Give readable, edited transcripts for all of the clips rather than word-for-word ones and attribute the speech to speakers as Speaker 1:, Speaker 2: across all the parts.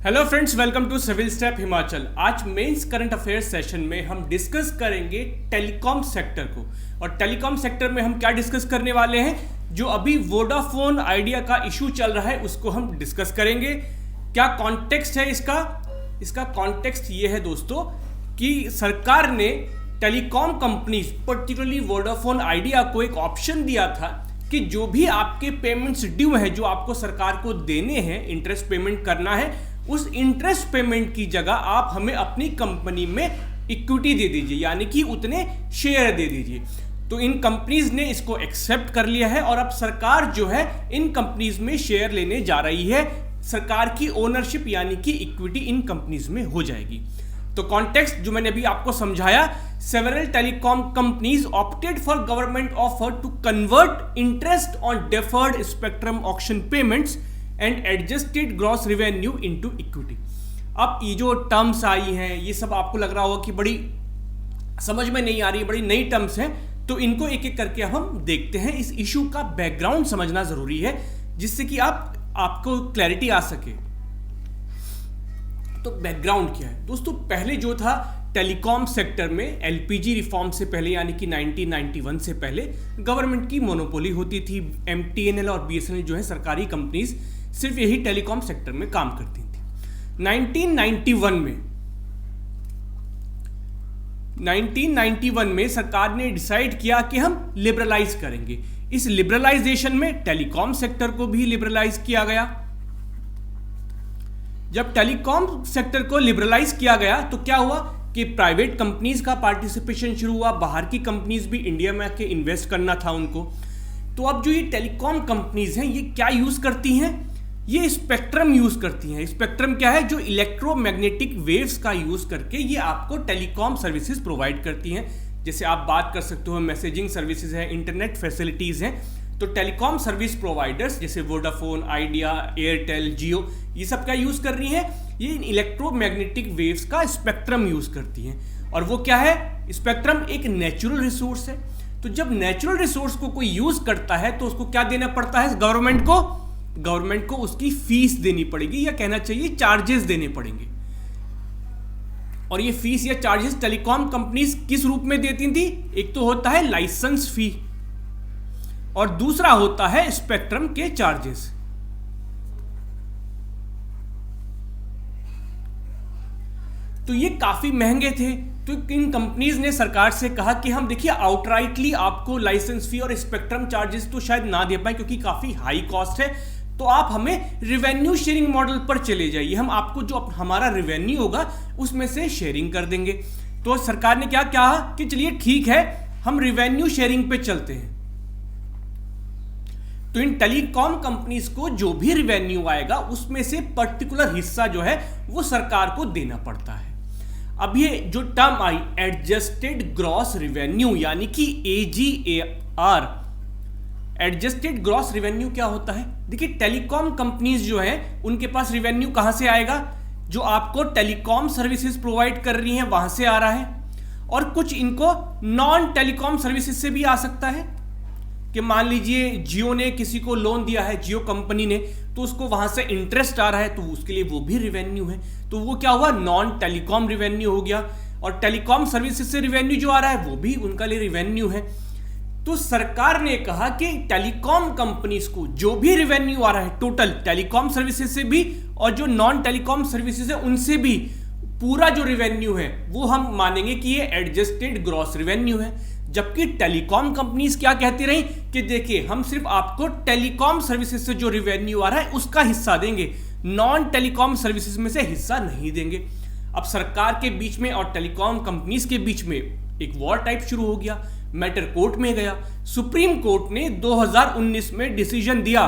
Speaker 1: Hello friends, welcome to civil step Himachal. आज mains current affairs session में हम discuss करेंगे टेलीकॉम सेक्टर को। और टेलीकॉम सेक्टर में हम क्या डिस्कस करने वाले हैं, जो अभी वोडाफोन आइडिया का इशू चल रहा है उसको हम डिस्कस करेंगे। क्या कॉन्टेक्स्ट है इसका कॉन्टेक्स्ट ये है दोस्तों कि सरकार ने telecom companies particularly Vodafone idea को एक ऑप्शन दिया था कि जो भी आपके पेमेंट्स ड्यू है, जो आपको सरकार को देने हैं, इंटरेस्ट पेमेंट करना है, उस इंटरेस्ट पेमेंट की जगह आप हमें अपनी कंपनी में इक्विटी दे दीजिए, यानी कि उतने शेयर दे दीजिए। तो इन कंपनीज ने इसको एक्सेप्ट कर लिया है और अब सरकार जो है इन कंपनीज में शेयर लेने जा रही है। सरकार की ओनरशिप यानी कि इक्विटी इन कंपनीज में हो जाएगी। तो कॉन्टेक्स्ट जो मैंने अभी आपको समझाया, several telecom companies opted for government offer to convert interest on deferred spectrum auction payments and adjusted gross revenue into equity. अब ये जो टर्म्स आई हैं, ये सब आपको लग रहा होगा कि बड़ी समझ में नहीं आ रही, बड़ी नई टर्म्स हैं, तो इनको एक एक करके हम देखते हैं। इस इशू का बैकग्राउंड समझना जरूरी है जिससे कि आपको क्लैरिटी आ सके। तो बैकग्राउंड क्या है दोस्तों? पहले जो था टेलीकॉम सेक्टर में एलपीजी रिफॉर्म से पहले यानी कि 1991 से पहले गवर्नमेंट की मोनोपोली होती थी। एमटीएनएल और बीएसएनएल जो है सरकारी कंपनीज सिर्फ यही टेलीकॉम सेक्टर में काम करती थी। 1991 में सरकार ने डिसाइड किया कि हम लिबरलाइज करेंगे। इस लिबरलाइजेशन में टेलीकॉम सेक्टर को भी लिबरलाइज किया गया। जब टेलीकॉम सेक्टर को लिबरलाइज किया गया तो क्या हुआ कि प्राइवेट कंपनीज का पार्टिसिपेशन शुरू हुआ। बाहर की कंपनीज भी इंडिया में आके इन्वेस्ट करना था उनको। तो अब जो ये टेलीकॉम कंपनीज हैं, ये क्या यूज करती हैं? ये स्पेक्ट्रम यूज करती हैं। स्पेक्ट्रम क्या है? जो इलेक्ट्रोमैग्नेटिक वेव्स का यूज करके ये आपको टेलीकॉम सर्विसेज प्रोवाइड करती हैं। जैसे आप बात कर सकते हो, मैसेजिंग सर्विसेज है, इंटरनेट फैसिलिटीज हैं। तो टेलीकॉम सर्विस प्रोवाइडर्स जैसे वोडाफोन, आइडिया, एयरटेल, जियो, ये सब क्या यूज कर रही हैं? ये इलेक्ट्रोमैग्नेटिक वेव्स का स्पेक्ट्रम यूज करती हैं। और वो क्या है? स्पेक्ट्रम एक नेचुरल रिसोर्स है। तो जब नेचुरल रिसोर्स को कोई यूज करता है तो उसको क्या देना पड़ता है? गवर्नमेंट को उसकी फीस देनी पड़ेगी, या कहना चाहिए चार्जेस देने पड़ेंगे। और ये फीस या चार्जेस टेलीकॉम कंपनीज किस रूप में देती थी? एक तो होता है लाइसेंस फी और दूसरा होता है स्पेक्ट्रम के चार्जेस। तो ये काफी महंगे थे। तो इन कंपनीज ने सरकार से कहा कि हम देखिए आउटराइटली आपको लाइसेंस फी और स्पेक्ट्रम चार्जेस तो शायद ना दे पाए क्योंकि काफी हाई कॉस्ट है, तो आप हमें रिवेन्यू शेयरिंग मॉडल पर चले जाइए, हम आपको जो हमारा रिवेन्यू होगा उसमें से शेयरिंग कर देंगे। तो सरकार ने क्या कहा कि चलिए ठीक है, हम रिवेन्यू शेयरिंग पे चलते हैं। तो इन टेलीकॉम कंपनीज को जो भी रिवेन्यू आएगा उसमें से पर्टिकुलर हिस्सा जो है वो सरकार को देना पड़ता है। अब ये जो टर्म आई एडजस्टेड ग्रॉस रेवेन्यू यानी कि AGR, एडजस्टेड ग्रॉस रेवेन्यू क्या होता है? देखिए टेलीकॉम कंपनीज जो हैं उनके पास रेवेन्यू कहां से आएगा? जो आपको टेलीकॉम सर्विसेज प्रोवाइड कर रही हैं वहां से आ रहा है, और कुछ इनको नॉन टेलीकॉम सर्विसेज से भी आ सकता है। कि मान लीजिए जियो ने किसी को लोन दिया है, जियो कंपनी ने, तो उसको वहां से इंटरेस्ट आ रहा है, तो उसके लिए वो भी रेवेन्यू है। तो वो क्या हुआ? नॉन टेलीकॉम रेवेन्यू हो गया। और टेलीकॉम सर्विसेज से रेवेन्यू जो आ रहा है वो भी उनका लिए रेवेन्यू है। तो सरकार ने कहा कि टेलीकॉम कंपनीज को जो भी रेवेन्यू आ रहा है, टोटल टेलीकॉम सर्विसेज से भी और जो नॉन टेलीकॉम सर्विसेज है उनसे भी, पूरा जो रेवेन्यू है वो हम मानेंगे कि ये एडजस्टेड ग्रॉस रेवेन्यू है। जबकि टेलीकॉम कंपनीज क्या कहती रही कि देखिए हम सिर्फ आपको टेलीकॉम सर्विसेज से जो रेवेन्यू आ रहा है उसका हिस्सा देंगे, नॉन टेलीकॉम सर्विसेज में से हिस्सा नहीं देंगे। अब सरकार के बीच में और टेलीकॉम कंपनीज के बीच में एक वॉर टाइप शुरू हो गया। मैटर कोर्ट में गया। सुप्रीम कोर्ट ने 2019 में डिसीजन दिया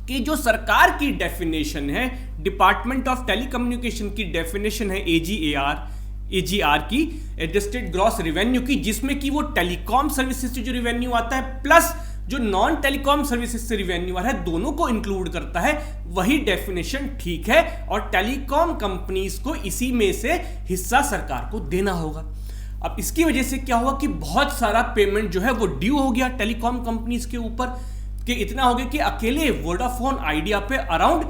Speaker 1: कि जो सरकार की डेफिनेशन है, डिपार्टमेंट ऑफ टेलीकम्युनिकेशन की डेफिनेशन है AGR की, एडजस्टेड ग्रॉस रेवेन्यू की, जिसमें कि वो टेलीकॉम सर्विसेज से जो रेवेन्यू आता है प्लस जो नॉन टेलीकॉम सर्विसेज से रेवेन्यू आ रहा है, दोनों को इंक्लूड करता है, वही डेफिनेशन ठीक है। और टेलीकॉम कंपनीज को इसी में से हिस्सा सरकार को देना होगा। अब इसकी वजह से क्या हुआ कि बहुत सारा पेमेंट जो है वो ड्यू हो गया टेलीकॉम कंपनीज के ऊपर, कि इतना हो गया कि अकेले वोडाफोन आइडिया पे अराउंड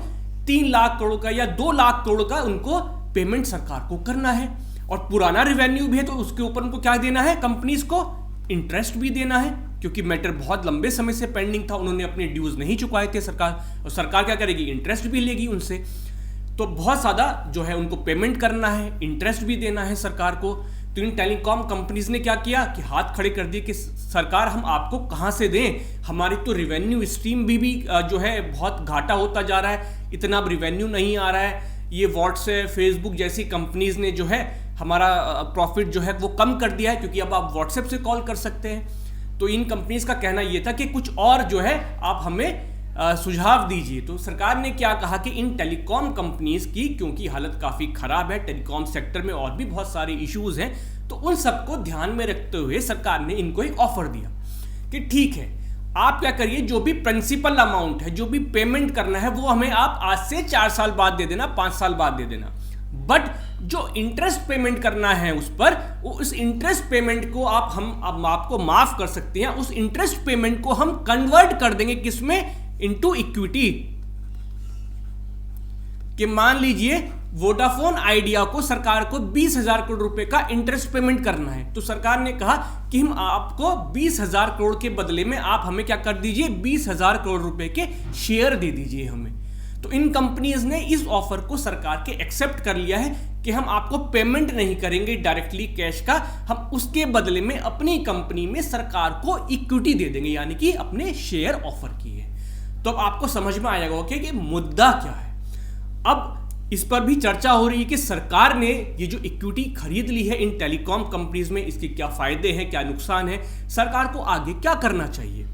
Speaker 1: 3 लाख करोड़ का या 2 लाख करोड़ का उनको पेमेंट सरकार को करना है, और पुराना रिवेन्यू भी है तो उसके ऊपर उनको क्या देना है, कंपनीज को इंटरेस्ट भी देना है, क्योंकि मैटर बहुत लंबे समय से पेंडिंग था, उन्होंने अपने ड्यूज नहीं चुकाए थे सरकार, और सरकार क्या करेगी, इंटरेस्ट भी लेगी उनसे। तो बहुत ज़्यादा जो है उनको पेमेंट करना है, इंटरेस्ट भी देना है सरकार को। तो इन टेलीकॉम कंपनीज ने क्या किया कि हाथ खड़े कर दिए कि सरकार हम आपको कहाँ से दें, हमारी तो रिवेन्यू स्ट्रीम भी जो है बहुत घाटा होता जा रहा है, इतना अब रिवेन्यू नहीं आ रहा है। ये व्हाट्सएप, फेसबुक जैसी कंपनीज ने जो है हमारा प्रॉफिट जो है वो कम कर दिया है, क्योंकि अब आप व्हाट्सएप से कॉल कर सकते हैं। तो इन कंपनीज का कहना ये था कि कुछ और जो है आप हमें सुझाव दीजिए। तो सरकार ने क्या कहा कि इन टेलीकॉम कंपनीज की, क्योंकि हालत काफ़ी ख़राब है, टेलीकॉम सेक्टर में और भी बहुत सारे इश्यूज हैं, तो उन सबको ध्यान में रखते हुए सरकार ने इनको एक ऑफर दिया कि ठीक है, आप क्या करिए, जो भी प्रिंसिपल अमाउंट है, जो भी पेमेंट करना है, वो हमें आप आज से 4 साल बाद दे देना, 5 साल बाद दे देना, बट जो इंटरेस्ट पेमेंट करना है उस पर, वो उस इंटरेस्ट पेमेंट को हम आपको माफ कर सकते हैं, उस इंटरेस्ट पेमेंट को हम कन्वर्ट कर देंगे किसमें, इनटू इक्विटी। कि मान लीजिए वोडाफोन आइडिया को सरकार को 20,000 करोड़ रुपए का इंटरेस्ट पेमेंट करना है, तो सरकार ने कहा कि हम आपको 20,000 करोड़ के बदले में आप हमें क्या कर दीजिए, 20,000 करोड़ रुपए के शेयर दे दीजिए हमें। तो इन कंपनीज ने इस ऑफर को सरकार के एक्सेप्ट कर लिया है कि हम आपको पेमेंट नहीं करेंगे डायरेक्टली कैश का, हम उसके बदले में अपनी कंपनी में सरकार को इक्विटी दे देंगे, यानी कि अपने शेयर ऑफर किए। तो अब आपको समझ में आएगा कि मुद्दा क्या है। अब इस पर भी चर्चा हो रही है कि सरकार ने ये जो इक्विटी खरीद ली है इन टेलीकॉम कंपनीज में, इसके क्या फायदे हैं, क्या नुकसान है, सरकार को आगे क्या करना चाहिए।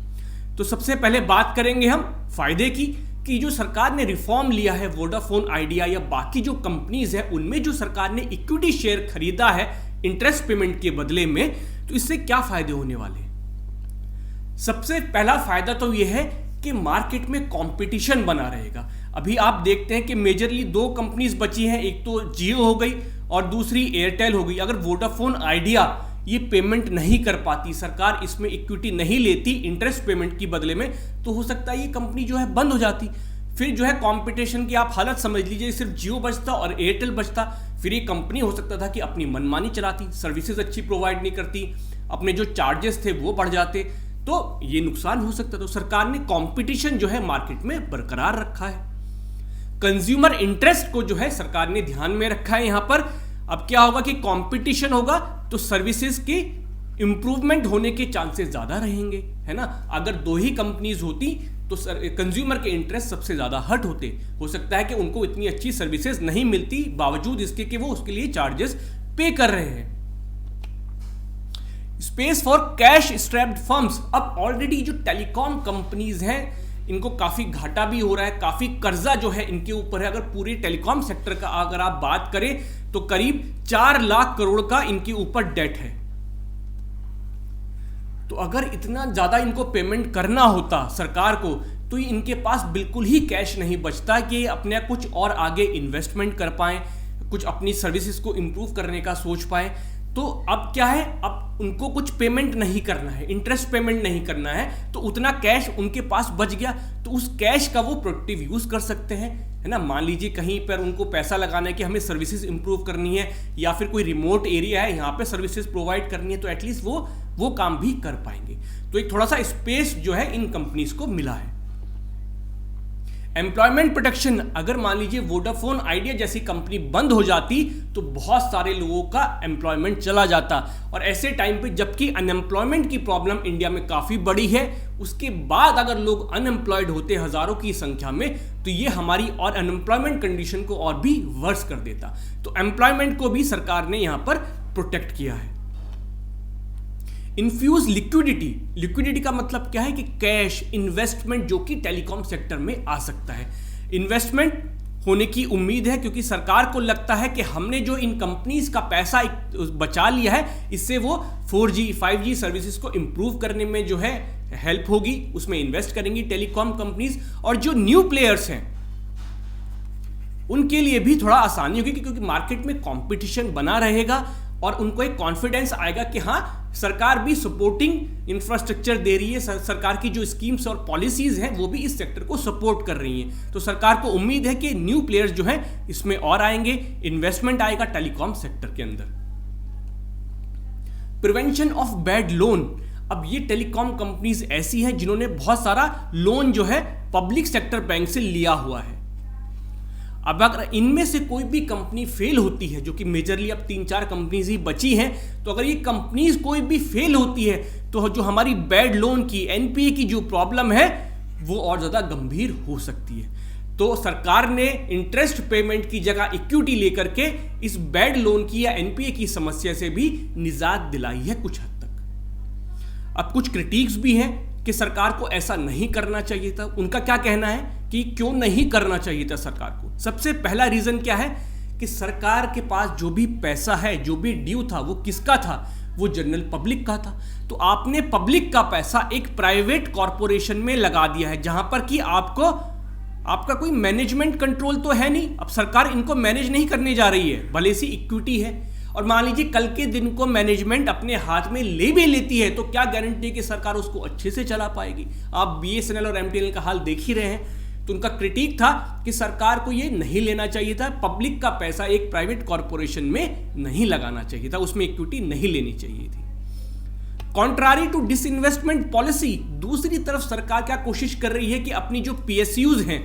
Speaker 1: तो सबसे पहले बात करेंगे हम फायदे की, कि जो सरकार ने रिफॉर्म लिया है वोडाफोन आइडिया या बाकी जो कंपनीज है उनमें जो सरकार ने इक्विटी शेयर खरीदा है इंटरेस्ट पेमेंट के बदले में, तो इससे क्या फायदे होने वाले हैं। सबसे पहला फायदा तो यह है कि मार्केट में कंपटीशन बना रहेगा। अभी आप देखते हैं कि मेजरली 2 कंपनीज बची हैं, एक तो जियो हो गई और दूसरी एयरटेल हो गई। अगर वोडाफोन आइडिया ये पेमेंट नहीं कर पाती, सरकार इसमें इक्विटी नहीं लेती इंटरेस्ट पेमेंट की बदले में, तो हो सकता है ये कंपनी जो है बंद हो जाती। फिर जो है कंपटीशन की आप हालत समझ लीजिए, सिर्फ जियो बचता और एयरटेल बचता, फिर ये कंपनी हो सकता था कि अपनी मनमानी चलाती, सर्विसेज अच्छी प्रोवाइड नहीं करती, अपने जो चार्जेस थे वो बढ़ जाते, तो ये नुकसान हो सकता। तो सरकार ने कंपटीशन जो है मार्केट में बरकरार रखा है। कंज्यूमर इंटरेस्ट को जो है सरकार ने ध्यान में रखा है यहां पर। अब क्या होगा कि कंपटीशन होगा तो सर्विसेज की इंप्रूवमेंट होने के चांसेस ज्यादा रहेंगे, है ना। अगर 2 ही कंपनीज होती तो कंज्यूमर के इंटरेस्ट सबसे ज्यादा हर्ट होते। हो सकता है कि उनको इतनी अच्छी सर्विसेज नहीं मिलती, बावजूद इसके कि वो उसके लिए चार्जेस पे कर रहे हैं। Space for cash strapped firms. अब ऑलरेडी जो टेलीकॉम कंपनीज हैं इनको काफी घाटा भी हो रहा है, काफी कर्जा जो है इनके ऊपर है। अगर पूरे टेलीकॉम सेक्टर का अगर आप बात करें तो करीब 4 लाख करोड़ का इनके ऊपर डेट है। तो अगर इतना ज्यादा इनको पेमेंट करना होता सरकार को, तो इनके पास बिल्कुल ही कैश नहीं बचता कि अपने कुछ और आगे इन्वेस्टमेंट कर पाएं, कुछ अपनी सर्विसेज को इंप्रूव करने का सोच पाएं। तो अब क्या है, अब उनको कुछ पेमेंट नहीं करना है, इंटरेस्ट पेमेंट नहीं करना है, तो उतना कैश उनके पास बच गया, तो उस कैश का वो प्रोडक्टिव यूज कर सकते हैं, है ना। मान लीजिए कहीं पर उनको पैसा लगाना है कि हमें सर्विसेज इंप्रूव करनी है, या फिर कोई रिमोट एरिया है यहाँ पे सर्विसेज प्रोवाइड करनी है, तो एटलीस्ट वो काम भी कर पाएंगे। तो एक थोड़ा सा स्पेस जो है इन कंपनीज को मिला है। Employment protection. अगर मान लीजिए वोडाफोन आइडिया जैसी कंपनी बंद हो जाती तो बहुत सारे लोगों का एम्प्लॉयमेंट चला जाता, और ऐसे टाइम पे जबकि अनएम्प्लॉयमेंट की प्रॉब्लम इंडिया में काफी बड़ी है, उसके बाद अगर लोग अनएम्प्लॉयड होते हजारों की संख्या में, तो ये हमारी और अनएम्प्लॉयमेंट कंडीशन को और भी वर्स कर देता। तो एम्प्लॉयमेंट को भी सरकार ने यहां पर प्रोटेक्ट किया है। Infuse liquidity. लिक्विडिटी का मतलब क्या है कि कैश इन्वेस्टमेंट जो कि टेलीकॉम सेक्टर में आ सकता है। इन्वेस्टमेंट होने की उम्मीद है क्योंकि सरकार को लगता है कि हमने जो इन कंपनीज का पैसा बचा लिया है, इससे वो 4G 5G सर्विसेज को इंप्रूव करने में जो है हेल्प होगी, उसमें इन्वेस्ट करेंगी टेलीकॉम कंपनीज। और जो न्यू प्लेयर्स हैं उनके लिए भी थोड़ा आसानी होगी, क्योंकि मार्केट में कंपटीशन बना रहेगा और उनको एक कॉन्फिडेंस आएगा कि हाँ, सरकार भी सपोर्टिंग इंफ्रास्ट्रक्चर दे रही है, सरकार की जो स्कीम्स और पॉलिसीज हैं वो भी इस सेक्टर को सपोर्ट कर रही हैं। तो सरकार को उम्मीद है कि न्यू प्लेयर्स जो हैं इसमें और आएंगे, इन्वेस्टमेंट आएगा टेलीकॉम सेक्टर के अंदर। Prevention of bad loan. अब ये टेलीकॉम कंपनीज ऐसी हैं जिन्होंने बहुत सारा लोन जो है पब्लिक सेक्टर बैंक से लिया हुआ है। अब अगर इनमें से कोई भी कंपनी फेल होती है, जो कि मेजरली अब 3-4 कंपनीज ही बची हैं, तो अगर ये कंपनीज कोई भी फेल होती है तो जो हमारी बैड लोन की, एनपीए की जो प्रॉब्लम है वो और ज़्यादा गंभीर हो सकती है। तो सरकार ने इंटरेस्ट पेमेंट की जगह इक्विटी लेकर के इस बैड लोन की या एनपीए की समस्या से भी निजात दिलाई है कुछ हद तक। अब कुछ क्रिटिक्स भी हैं कि सरकार को ऐसा नहीं करना चाहिए था। उनका क्या कहना है कि क्यों नहीं करना चाहिए था सरकार को? सबसे पहला रीजन क्या है कि सरकार के पास जो भी पैसा है, जो भी ड्यू था, वो किसका था? वो जनरल पब्लिक का था। तो आपने पब्लिक का पैसा एक प्राइवेट कॉरपोरेशन में लगा दिया है, जहां पर कि आपका कोई मैनेजमेंट कंट्रोल तो है नहीं। अब सरकार इनको मैनेज नहीं करने जा रही है, भले सी इक्विटी है, और मान लीजिए कल के दिन को मैनेजमेंट अपने हाथ में ले भी लेती है तो क्या गारंटी है कि सरकार उसको अच्छे से चला पाएगी? आप बीएसएनएल और एमटीएनएल का हाल देख ही रहे हैं। तो उनका क्रिटिक था कि सरकार को ये नहीं लेना चाहिए था, पब्लिक का पैसा एक प्राइवेट कॉरपोरेशन में नहीं लगाना चाहिए था, उसमें इक्विटी नहीं लेनी चाहिए थी। कॉन्ट्रारी टू डिसइन्वेस्टमेंट पॉलिसी, दूसरी तरफ सरकार क्या कोशिश कर रही है कि अपनी जो पीएसयूज हैं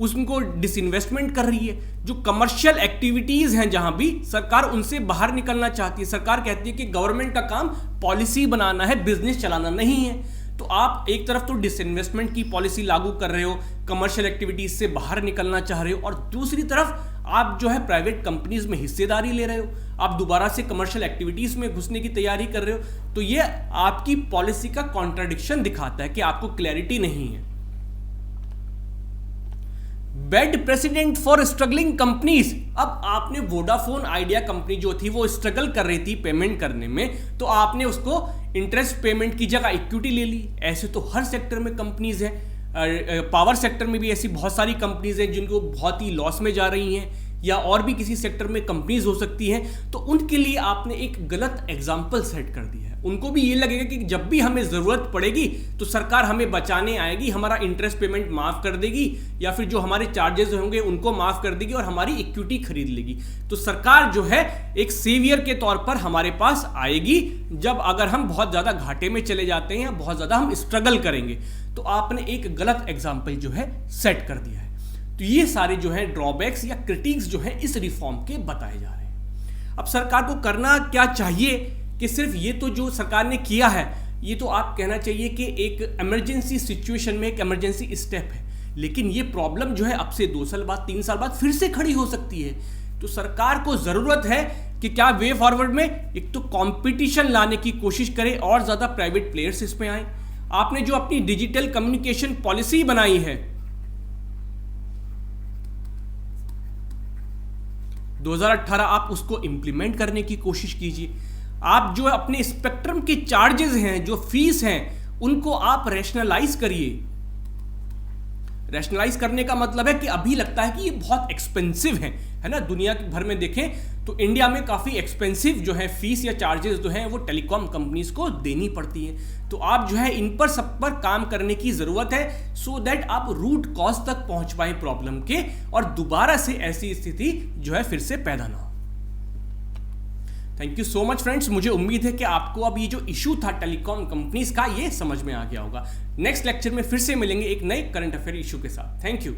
Speaker 1: उसको डिसइन्वेस्टमेंट कर रही है। जो कमर्शियल एक्टिविटीज हैं जहां भी सरकार उनसे बाहर निकलना चाहती है। सरकार कहती है कि गवर्नमेंट का काम पॉलिसी बनाना है, बिजनेस चलाना नहीं है। तो आप एक तरफ तो डिसइन्वेस्टमेंट की पॉलिसी लागू कर रहे हो, कमर्शियल एक्टिविटीज से बाहर निकलना चाह रहे हो, और दूसरी तरफ आप जो है प्राइवेट कंपनीज में हिस्सेदारी ले रहे हो, आप दोबारा से कमर्शियल एक्टिविटीज में घुसने की तैयारी कर रहे हो। तो ये आपकी पॉलिसी का कॉन्ट्राडिक्शन दिखाता है कि आपको क्लैरिटी नहीं है। Bad president for struggling companies. अब आपने वोडाफोन आइडिया कंपनी जो थी वो स्ट्रगल कर रही थी पेमेंट करने में, तो आपने उसको इंटरेस्ट पेमेंट की जगह इक्विटी ले ली। ऐसे तो हर सेक्टर में कंपनीज हैं, पावर सेक्टर में भी ऐसी बहुत सारी कंपनीज हैं जिनको बहुत ही लॉस में जा रही हैं, या और भी किसी सेक्टर में कंपनीज हो सकती हैं। तो उनके लिए आपने एक गलत एग्जाम्पल सेट कर दिया है। उनको भी ये लगेगा कि जब भी हमें जरूरत पड़ेगी तो सरकार हमें बचाने आएगी, हमारा इंटरेस्ट पेमेंट माफ कर देगी, या फिर जो हमारे चार्जेस होंगे उनको माफ कर देगी और हमारी इक्विटी खरीद लेगी। तो सरकार जो है एक सेवियर के तौर पर हमारे पास आएगी जब अगर हम बहुत ज्यादा घाटे में चले जाते हैं या बहुत ज्यादा हम स्ट्रगल करेंगे। तो आपने एक गलत एग्जाम्पल जो है सेट कर दिया है। तो ये सारे जो है ड्रॉबैक्स या क्रिटिक्स जो है इस रिफॉर्म के बताए जा रहे हैं। अब सरकार को करना क्या चाहिए कि सिर्फ ये तो जो सरकार ने किया है ये तो आप कहना चाहिए कि एक इमरजेंसी सिचुएशन में एक इमरजेंसी स्टेप है, लेकिन ये प्रॉब्लम जो है अब से 2 साल बाद 3 साल बाद फिर से खड़ी हो सकती है। तो सरकार को जरूरत है कि क्या वे फॉरवर्ड में एक तो कंपटीशन लाने की कोशिश करे और ज्यादा प्राइवेट प्लेयर्स इसमें आए। आपने जो अपनी डिजिटल कम्युनिकेशन पॉलिसी बनाई है 2018, आप उसको इंप्लीमेंट करने की कोशिश कीजिए। आप जो अपने स्पेक्ट्रम के चार्जेस हैं, जो फीस हैं, उनको आप रैशनलाइज करिए। रैशनलाइज करने का मतलब है कि अभी लगता है कि ये बहुत एक्सपेंसिव है ना। दुनिया भर में देखें तो इंडिया में काफ़ी एक्सपेंसिव जो है फीस या चार्जेस जो हैं वो टेलीकॉम कंपनीज को देनी पड़ती हैं। तो आप जो है इन पर सब पर काम करने की ज़रूरत है, सो दैट आप रूट कॉज तक पहुंच पाए प्रॉब्लम के, और दोबारा से ऐसी स्थिति जो है फिर से पैदा ना हो। Thank you so much friends. मुझे उम्मीद है कि आपको अब ये जो इशू था टेलीकॉम कंपनीज का ये समझ में आ गया होगा। नेक्स्ट लेक्चर में फिर से मिलेंगे एक नए करंट अफेयर इशू के साथ। Thank you.